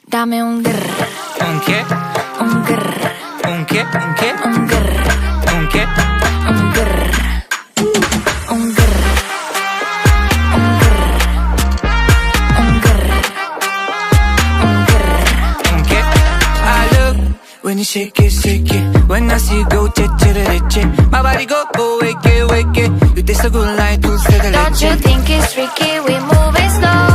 Dame un grr. ¿Un qué? Un grr. ¿Un qué? ¿Un qué? Un grr. ¿Un qué? Un grr. Un grr. Un grr. Un grr. Un grr. ¿Un qué? I love when you shake it, shake it. When I see you go, che, che, re, che. My body go, wake it, wake it. You taste so good like dulce de leche. Don't you think it's tricky? We move it slow.